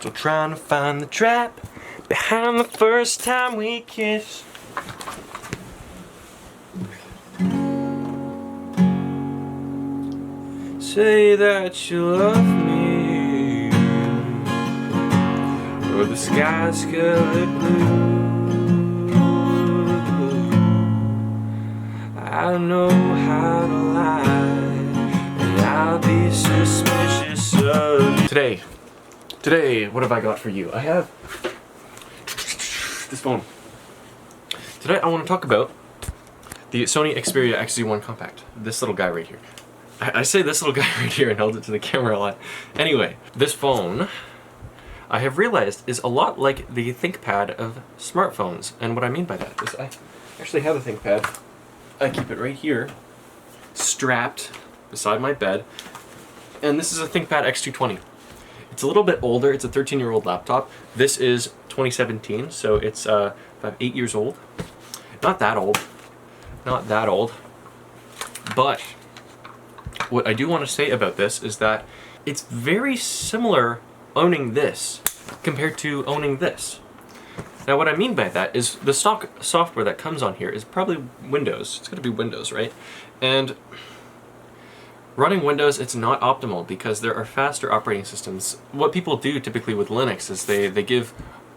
Still trying to find the trap behind the first time we kissed. Say that you love me, or the sky's colored blue. I know how to lie, and I'll be suspicious of you. Today, what have I got for you? I have this phone. Today I want to talk about the Sony Xperia XZ1 Compact. This little guy right here. I say this little guy right here and held it to the camera a lot. Anyway, this phone, I have realized, is a lot like the ThinkPad of smartphones. And what I mean by that is I actually have a ThinkPad. I keep it right here, strapped beside my bed. And this is a ThinkPad X220. It's a little bit older. It's a 13-year-old laptop. This is 2017, so it's about 8 years old. Not that old. Not that old. But what I do want to say about this is that it's very similar owning this compared to owning this. Now what I mean by that is the stock software that comes on here is probably Windows. It's going to be Windows, right? And running Windows, it's not optimal because there are faster operating systems. What people do typically with Linux is they give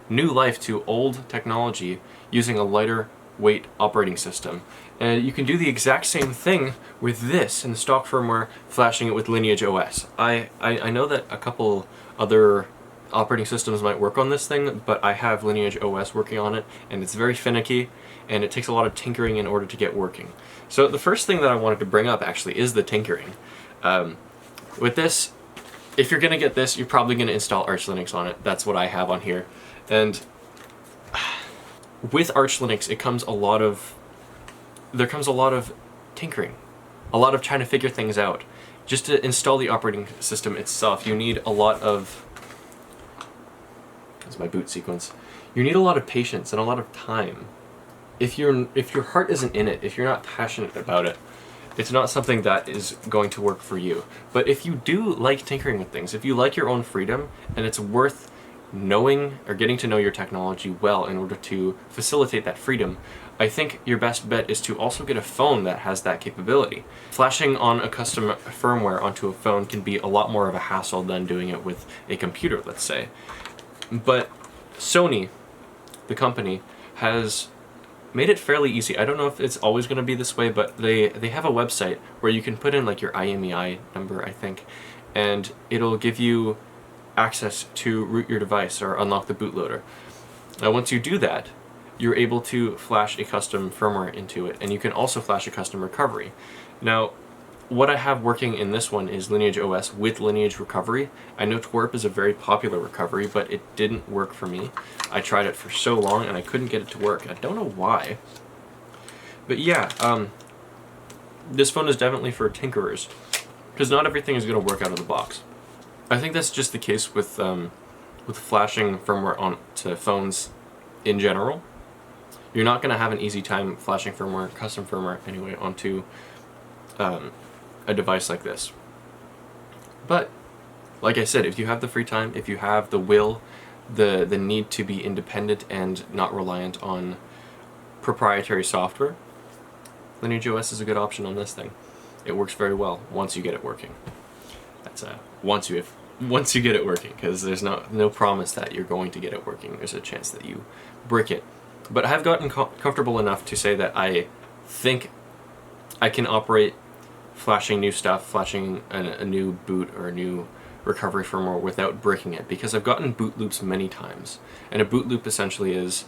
new life to old technology using a lighter weight operating system. And you can do the exact same thing with this in the stock firmware, flashing it with Lineage OS. I know that a couple other operating systems might work on this thing, but I have Lineage OS working on it, and it's very finicky, and it takes a lot of tinkering in order to get working. So the first thing that I wanted to bring up actually is the tinkering. With this, if you're gonna get this, you're probably gonna install Arch Linux on it. That's what I have on here. And with Arch Linux, there comes a lot of tinkering, a lot of trying to figure things out. Just to install the operating system itself, you need a lot of, that's my boot sequence, you need a lot of patience and a lot of time. If your heart isn't in it, if you're not passionate about it, it's not something that is going to work for you. But if you do like tinkering with things, if you like your own freedom, and it's worth knowing or getting to know your technology well in order to facilitate that freedom, I think your best bet is to also get a phone that has that capability. Flashing on a custom firmware onto a phone can be a lot more of a hassle than doing it with a computer, let's say. But Sony, the company, has made it fairly easy. I don't know if it's always going to be this way, but they have a website where you can put in like your IMEI number, I think, and it'll give you access to root your device or unlock the bootloader. Now once you do that, you're able to flash a custom firmware into it, and you can also flash a custom recovery. Now what I have working in this one is Lineage OS with Lineage Recovery. I know Twerp is a very popular recovery, but it didn't work for me. I tried it for so long and I couldn't get it to work. I don't know why. But yeah, this phone is definitely for tinkerers, because not everything is going to work out of the box. I think that's just the case with flashing firmware onto phones in general. You're not going to have an easy time flashing firmware, custom firmware anyway, onto a device like this. But like I said, if you have the free time, if you have the will, the need to be independent and not reliant on proprietary software, Lineage OS is a good option on this thing. It works very well once you get it working. That's once you get it working, because there's no promise that you're going to get it working. There's a chance that you brick it. But I have gotten comfortable enough to say that I think I can operate flashing new stuff, flashing a new boot or a new recovery firmware without breaking it, because I've gotten boot loops many times. And a boot loop essentially is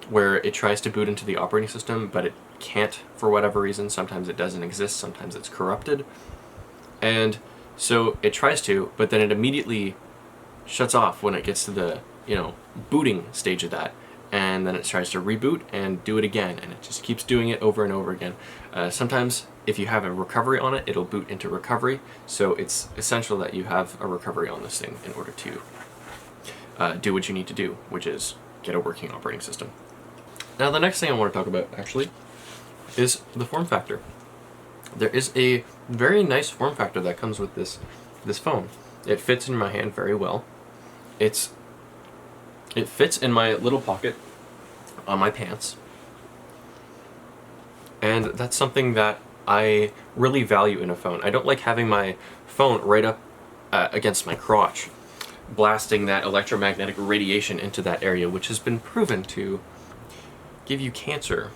where it tries to boot into the operating system, but it can't for whatever reason. Sometimes it doesn't exist, sometimes it's corrupted. And so it tries to, but then it immediately shuts off when it gets to the, booting stage of that. And then it tries to reboot and do it again, and it just keeps doing it over and over again. Sometimes if you have a recovery on it, it'll boot into recovery, so it's essential that you have a recovery on this thing in order to do what you need to do, which is get a working operating system. Now the next thing I want to talk about actually is the form factor. There is a very nice form factor that comes with this phone. It fits in my hand very well. It's It fits in my little pocket on my pants, and that's something that I really value in a phone. I don't like having my phone right up against my crotch, blasting that electromagnetic radiation into that area, which has been proven to give you cancer.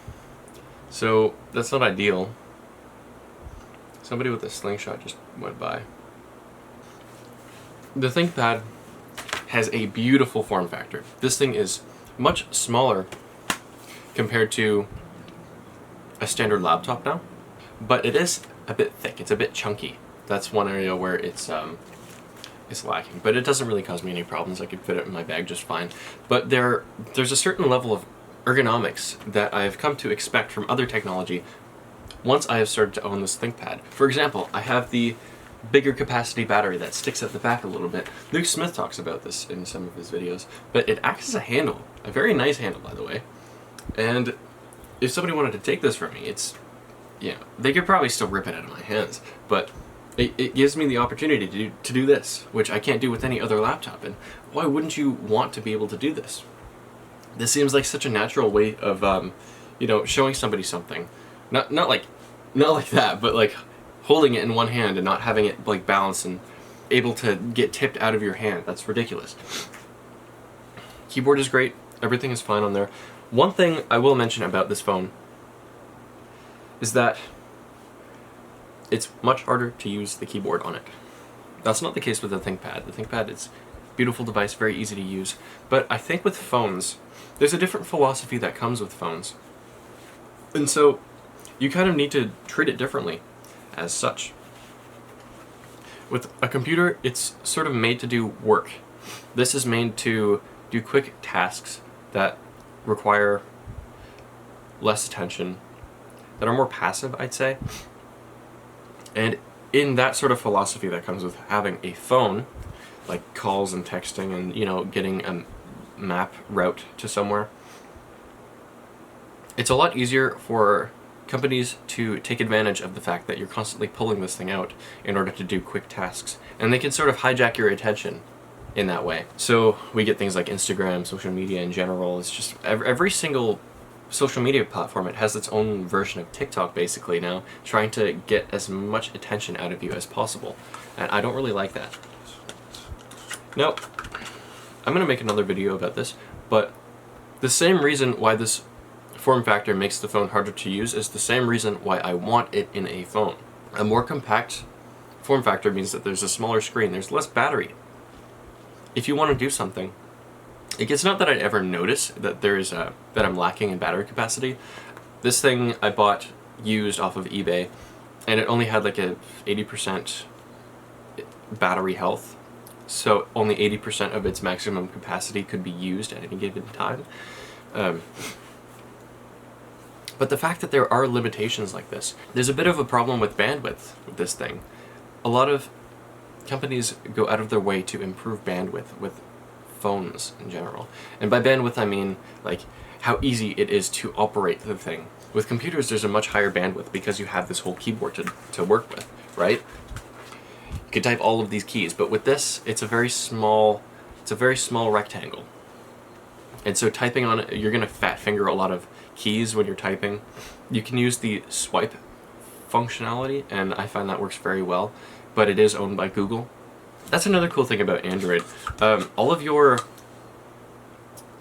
So that's not ideal. Somebody with a slingshot just went by. The ThinkPad has a beautiful form factor. This thing is much smaller compared to a standard laptop now, but it is a bit thick. It's a bit chunky. That's one area where it's lacking, but it doesn't really cause me any problems. I could fit it in my bag just fine. But there's a certain level of ergonomics that I've come to expect from other technology once I have started to own this ThinkPad. For example, I have the bigger capacity battery that sticks at the back a little bit. Luke Smith talks about this in some of his videos, but it acts as a handle, a very nice handle, by the way. And if somebody wanted to take this from me, it's, you know, they could probably still rip it out of my hands, but it gives me the opportunity to do this, which I can't do with any other laptop. And why wouldn't you want to be able to do this? This seems like such a natural way of, you know, showing somebody something. Not like that, but like holding it in one hand and not having it like balanced and able to get tipped out of your hand. That's ridiculous. Keyboard is great. Everything is fine on there. One thing I will mention about this phone is that it's much harder to use the keyboard on it. That's not the case with the ThinkPad. The ThinkPad is a beautiful device, very easy to use. But I think with phones, there's a different philosophy that comes with phones. And so you kind of need to treat it differently as such. With a computer, it's sort of made to do work. This is made to do quick tasks that require less attention, that are more passive, I'd say. And in that sort of philosophy that comes with having a phone, like calls and texting and, you know, getting a map route to somewhere, it's a lot easier for companies to take advantage of the fact that you're constantly pulling this thing out in order to do quick tasks. And they can sort of hijack your attention in that way. So we get things like Instagram, social media in general. It's just every single social media platform, it has its own version of TikTok basically now, trying to get as much attention out of you as possible. And I don't really like that. Now, I'm going to make another video about this, but the same reason why this form factor makes the phone harder to use is the same reason why I want it in a phone. A more compact form factor means that there's a smaller screen, there's less battery. If you want to do something, it's not that I'd ever notice that that I'm lacking in battery capacity. This thing I bought used off of eBay, and it only had like a 80% battery health, so only 80% of its maximum capacity could be used at any given time. But the fact that there are limitations like this, there's a bit of a problem with bandwidth with this thing. A lot of companies go out of their way to improve bandwidth with phones in general. And by bandwidth I mean like how easy it is to operate the thing. With computers there's a much higher bandwidth because you have this whole keyboard to work with, right? You could type all of these keys, but with this it's a very small rectangle. And so typing on it, you're going to fat finger a lot of keys when you're typing. You can use the swipe functionality, and I find that works very well, but it is owned by Google. That's another cool thing about Android. All of your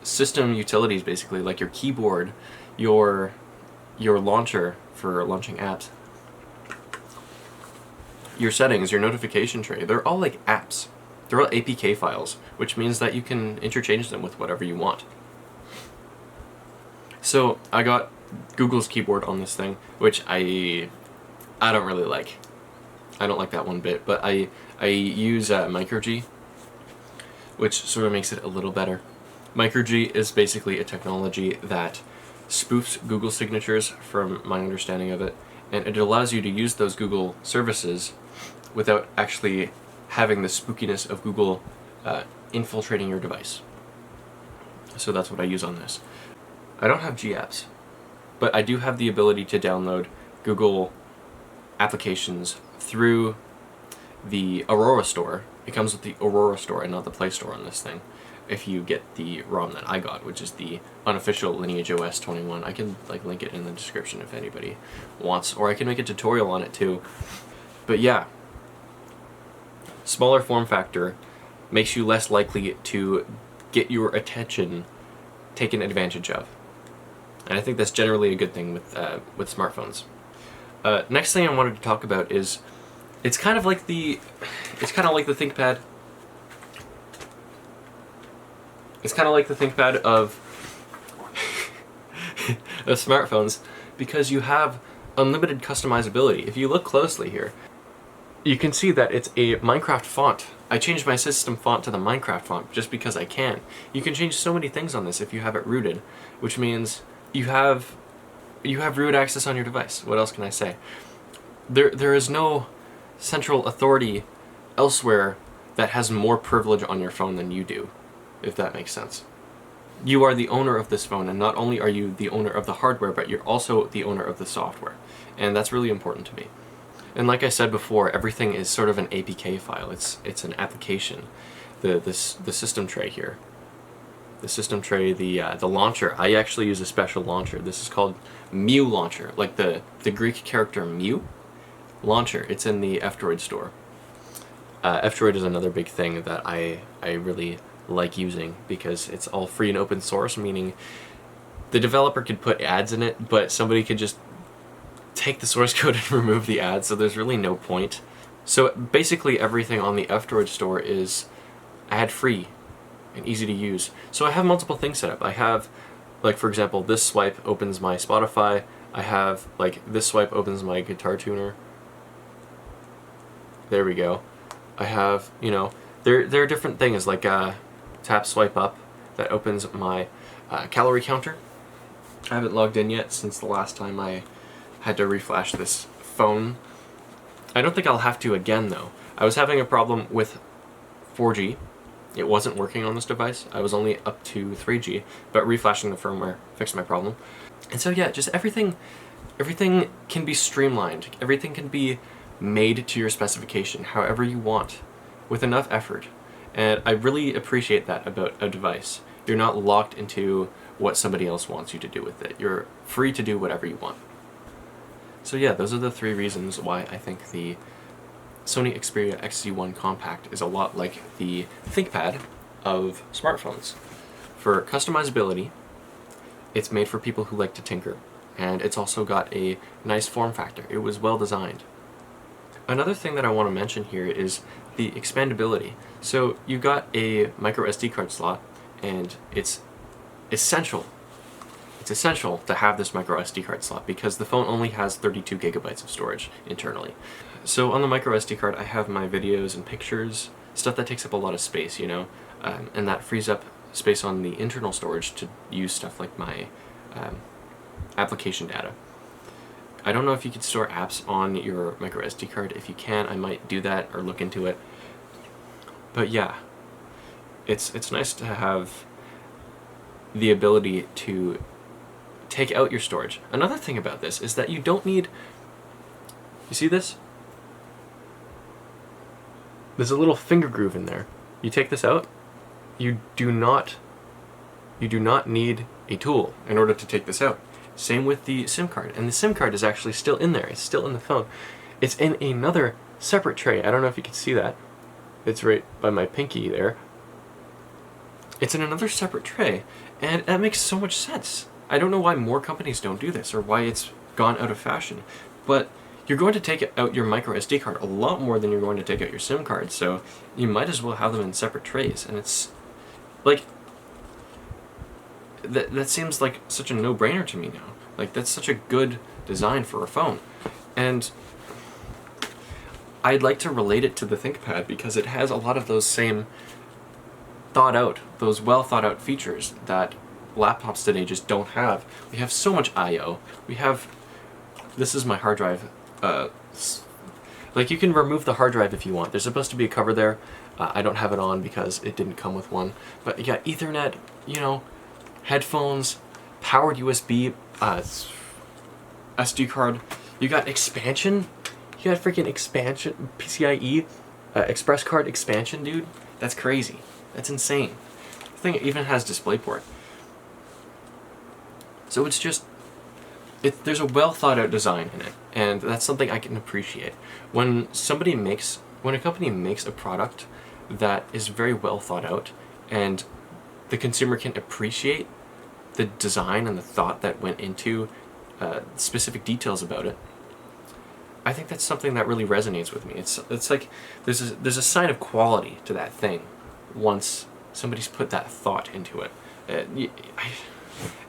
system utilities, basically, like your keyboard, your launcher for launching apps, your settings, your notification tray, they're all like apps. They're all APK files, which means that you can interchange them with whatever you want. So I got Google's keyboard on this thing, which I don't really like. I don't like that one bit, but I use MicroG, which sort of makes it a little better. MicroG is basically a technology that spoofs Google signatures, from my understanding of it, and it allows you to use those Google services without actually having the spookiness of Google infiltrating your device. So that's what I use on this. I don't have G-apps, but I do have the ability to download Google applications through the Aurora Store. It comes with the Aurora Store and not the Play Store on this thing. if you get the ROM that I got, which is the unofficial Lineage OS 21. I can like link it in the description if anybody wants, or I can make a tutorial on it too. But yeah, smaller form factor makes you less likely to get your attention taken advantage of. And I think that's generally a good thing with smartphones. Next thing I wanted to talk about is it's kind of like the ThinkPad. It's kind of like the ThinkPad of of smartphones, because you have unlimited customizability. If you look closely here, you can see that it's a Minecraft font. I changed my system font to the Minecraft font just because I can. You can change so many things on this if you have it rooted, which means you have root access on your device. What else can I say? There is no central authority elsewhere that has more privilege on your phone than you do, if that makes sense. You are the owner of this phone, and not only are you the owner of the hardware, but you're also the owner of the software. And that's really important to me. And like I said before, everything is sort of an APK file. It's an application. The system tray here. The system tray, the launcher. I actually use a special launcher. This is called Mew launcher, like the Greek character Mew launcher. It's in the F-Droid store. F-Droid is another big thing that I really like using, because it's all free and open source, meaning the developer could put ads in it, but somebody could just take the source code and remove the ads, so there's really no point. So basically everything on the F-Droid store is ad-free and easy to use. So I have multiple things set up. I have, like, for example, this swipe opens my Spotify. I have, like, this swipe opens my guitar tuner. There we go. I have, you know, there are different things, like tap swipe up, that opens my calorie counter. I haven't logged in yet since the last time I had to reflash this phone. I don't think I'll have to again though. I was having a problem with 4G. It wasn't working on this device. I was only up to 3G, but reflashing the firmware fixed my problem. And so yeah, just everything can be streamlined. Everything can be made to your specification, however you want, with enough effort. And I really appreciate that about a device. You're not locked into what somebody else wants you to do with it. You're free to do whatever you want. So yeah, those are the 3 reasons why I think the Sony Xperia XZ1 Compact is a lot like the ThinkPad of smartphones. For customizability, it's made for people who like to tinker, and it's also got a nice form factor. It was well designed. Another thing that I want to mention here is the expandability. So you got a micro SD card slot, and it's essential to have this micro SD card slot, because the phone only has 32 gigabytes of storage internally. So on the micro SD card, I have my videos and pictures, stuff that takes up a lot of space, you know, and that frees up space on the internal storage to use stuff like my application data. I don't know if you could store apps on your micro SD card. If you can, I might do that or look into it. But yeah, it's nice to have the ability to take out your storage. Another thing about this is that you don't need, you see this? There's a little finger groove in there. You take this out, you do not need a tool in order to take this out. Same with the SIM card, and the SIM card is actually still in there. It's still in the phone. It's in another separate tray. I don't know if you can see that. It's right by my pinky there. It's in another separate tray, and that makes so much sense. I don't know why more companies don't do this, or why it's gone out of fashion, but you're going to take out your micro SD card a lot more than you're going to take out your SIM card, so you might as well have them in separate trays. And it's like, that seems like such a no-brainer to me now. Like, that's such a good design for a phone. And I'd like to relate it to the ThinkPad, because it has a lot of those same those well-thought-out features that laptops today just don't have. We have so much I/O. We have, this is my hard drive. Like, you can remove the hard drive if you want. There's supposed to be a cover there. I don't have it on because it didn't come with one. But you got Ethernet, you know, headphones, powered USB, SD card. You got expansion. You got freaking expansion, PCIe, express card expansion, dude. That's crazy. That's insane. The thing even has DisplayPort. So it's just, there's a well thought out design in it, and that's something I can appreciate. When a company makes a product that is very well thought out, and the consumer can appreciate the design and the thought that went into specific details about it, I think that's something that really resonates with me. It's like there's a sign of quality to that thing once somebody's put that thought into it.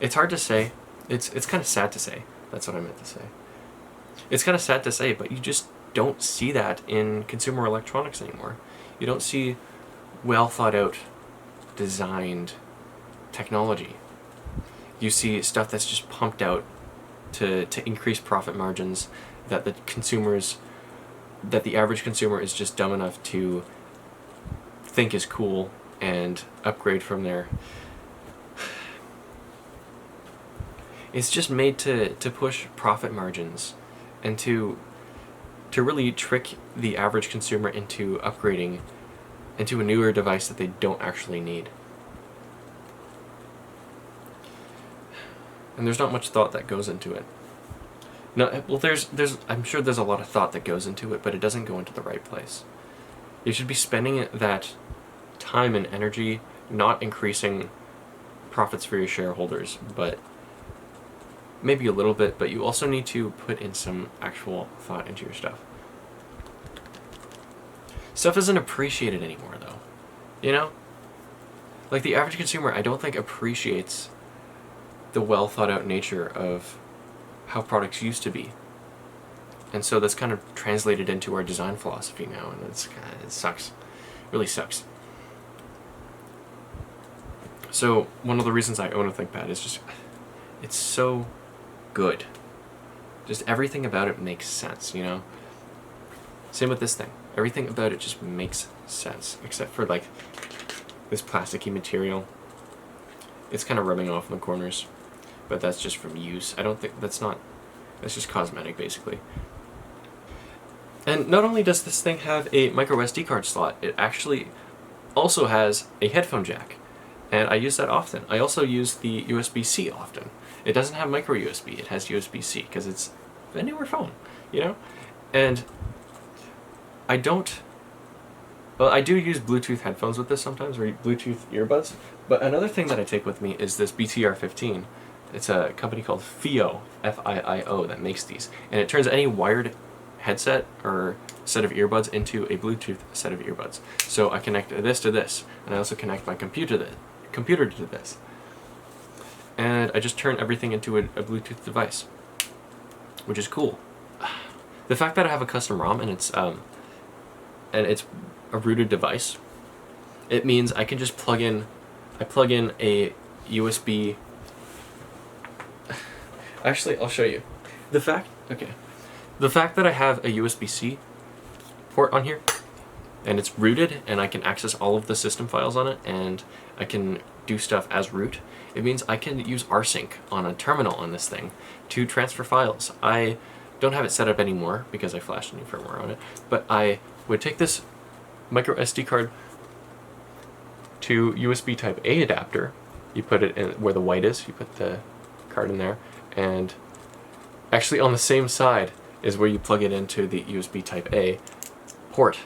It's hard to say. It's kind of sad to say. That's what I meant to say. It's kind of sad to say, but you just don't see that in consumer electronics anymore. You don't see well thought out, designed technology. You see stuff that's just pumped out to increase profit margins that the average consumer is just dumb enough to think is cool and upgrade from there. It's just made to push profit margins and to really trick the average consumer into upgrading into a newer device that they don't actually need. And there's not much thought that goes into it. No, well, I'm sure there's a lot of thought that goes into it, but it doesn't go into the right place. You should be spending that time and energy not increasing profits for your shareholders, but maybe a little bit, but you also need to put in some actual thought into your stuff. Stuff isn't appreciated anymore, though. You know? Like, the average consumer, I don't think appreciates the well thought out nature of how products used to be. And so that's kind of translated into our design philosophy now, and it sucks. It really sucks. So one of the reasons I own a ThinkPad is just, it's so good. Just everything about it makes sense, you know? Same with this thing. Everything about it just makes sense, except for like this plasticky material. It's kind of rubbing off in the corners, but that's just from use. I don't think that's just cosmetic, basically. And not only does this thing have a micro SD card slot, it actually also has a headphone jack, and I use that often. I also use the USB-C often. It doesn't have micro USB, it has USB-C, because it's a newer phone, you know? And I do use Bluetooth headphones with this sometimes, or Bluetooth earbuds, but another thing that I take with me is this BTR15. It's a company called FIO, F-I-I-O, that makes these, and it turns any wired headset or set of earbuds into a Bluetooth set of earbuds. So I connect this to this, and I also connect my computer to this. And I just turn everything into a Bluetooth device, which is cool. The fact that I have a custom ROM and it's a rooted device, it means I can just plug in a USB. Actually, I'll show you. The fact that I have a USB-C port on here, and it's rooted, and I can access all of the system files on it, and I can do stuff as root, it means I can use rsync on a terminal on this thing to transfer files. I don't have it set up anymore because I flashed a new firmware on it, but I would take this micro SD card to USB type A adapter. You put it in where the white is, you put the card in there, and actually on the same side is where you plug it into the USB type A port.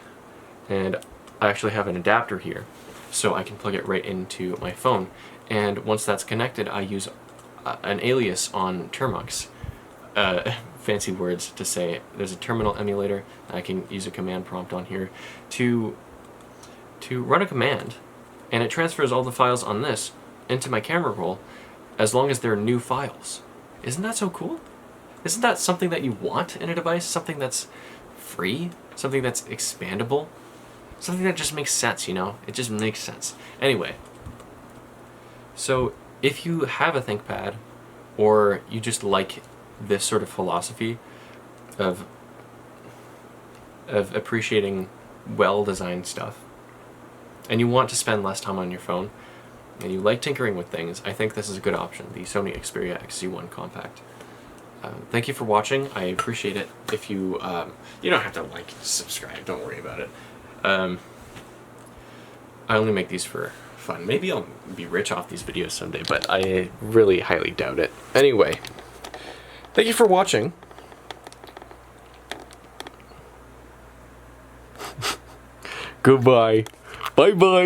And I actually have an adapter here, so I can plug it right into my phone. And once that's connected, I use an alias on Termux. Fancy words to say there's a terminal emulator. I can use a command prompt on here to run a command, and it transfers all the files on this into my camera roll as long as they're new files. Isn't that so cool? Isn't that something that you want in a device? Something that's free? Something that's expandable? Something that just makes sense, you know? It just makes sense. Anyway, so if you have a ThinkPad, or you just like this sort of philosophy of appreciating well-designed stuff, and you want to spend less time on your phone, and you like tinkering with things, I think this is a good option, the Sony Xperia XZ1 Compact. Thank you for watching. I appreciate it. If you you don't have to like, subscribe, don't worry about it. I only make these for fun. Maybe I'll be rich off these videos someday, but I really highly doubt it. Anyway, thank you for watching. Goodbye. Bye-bye.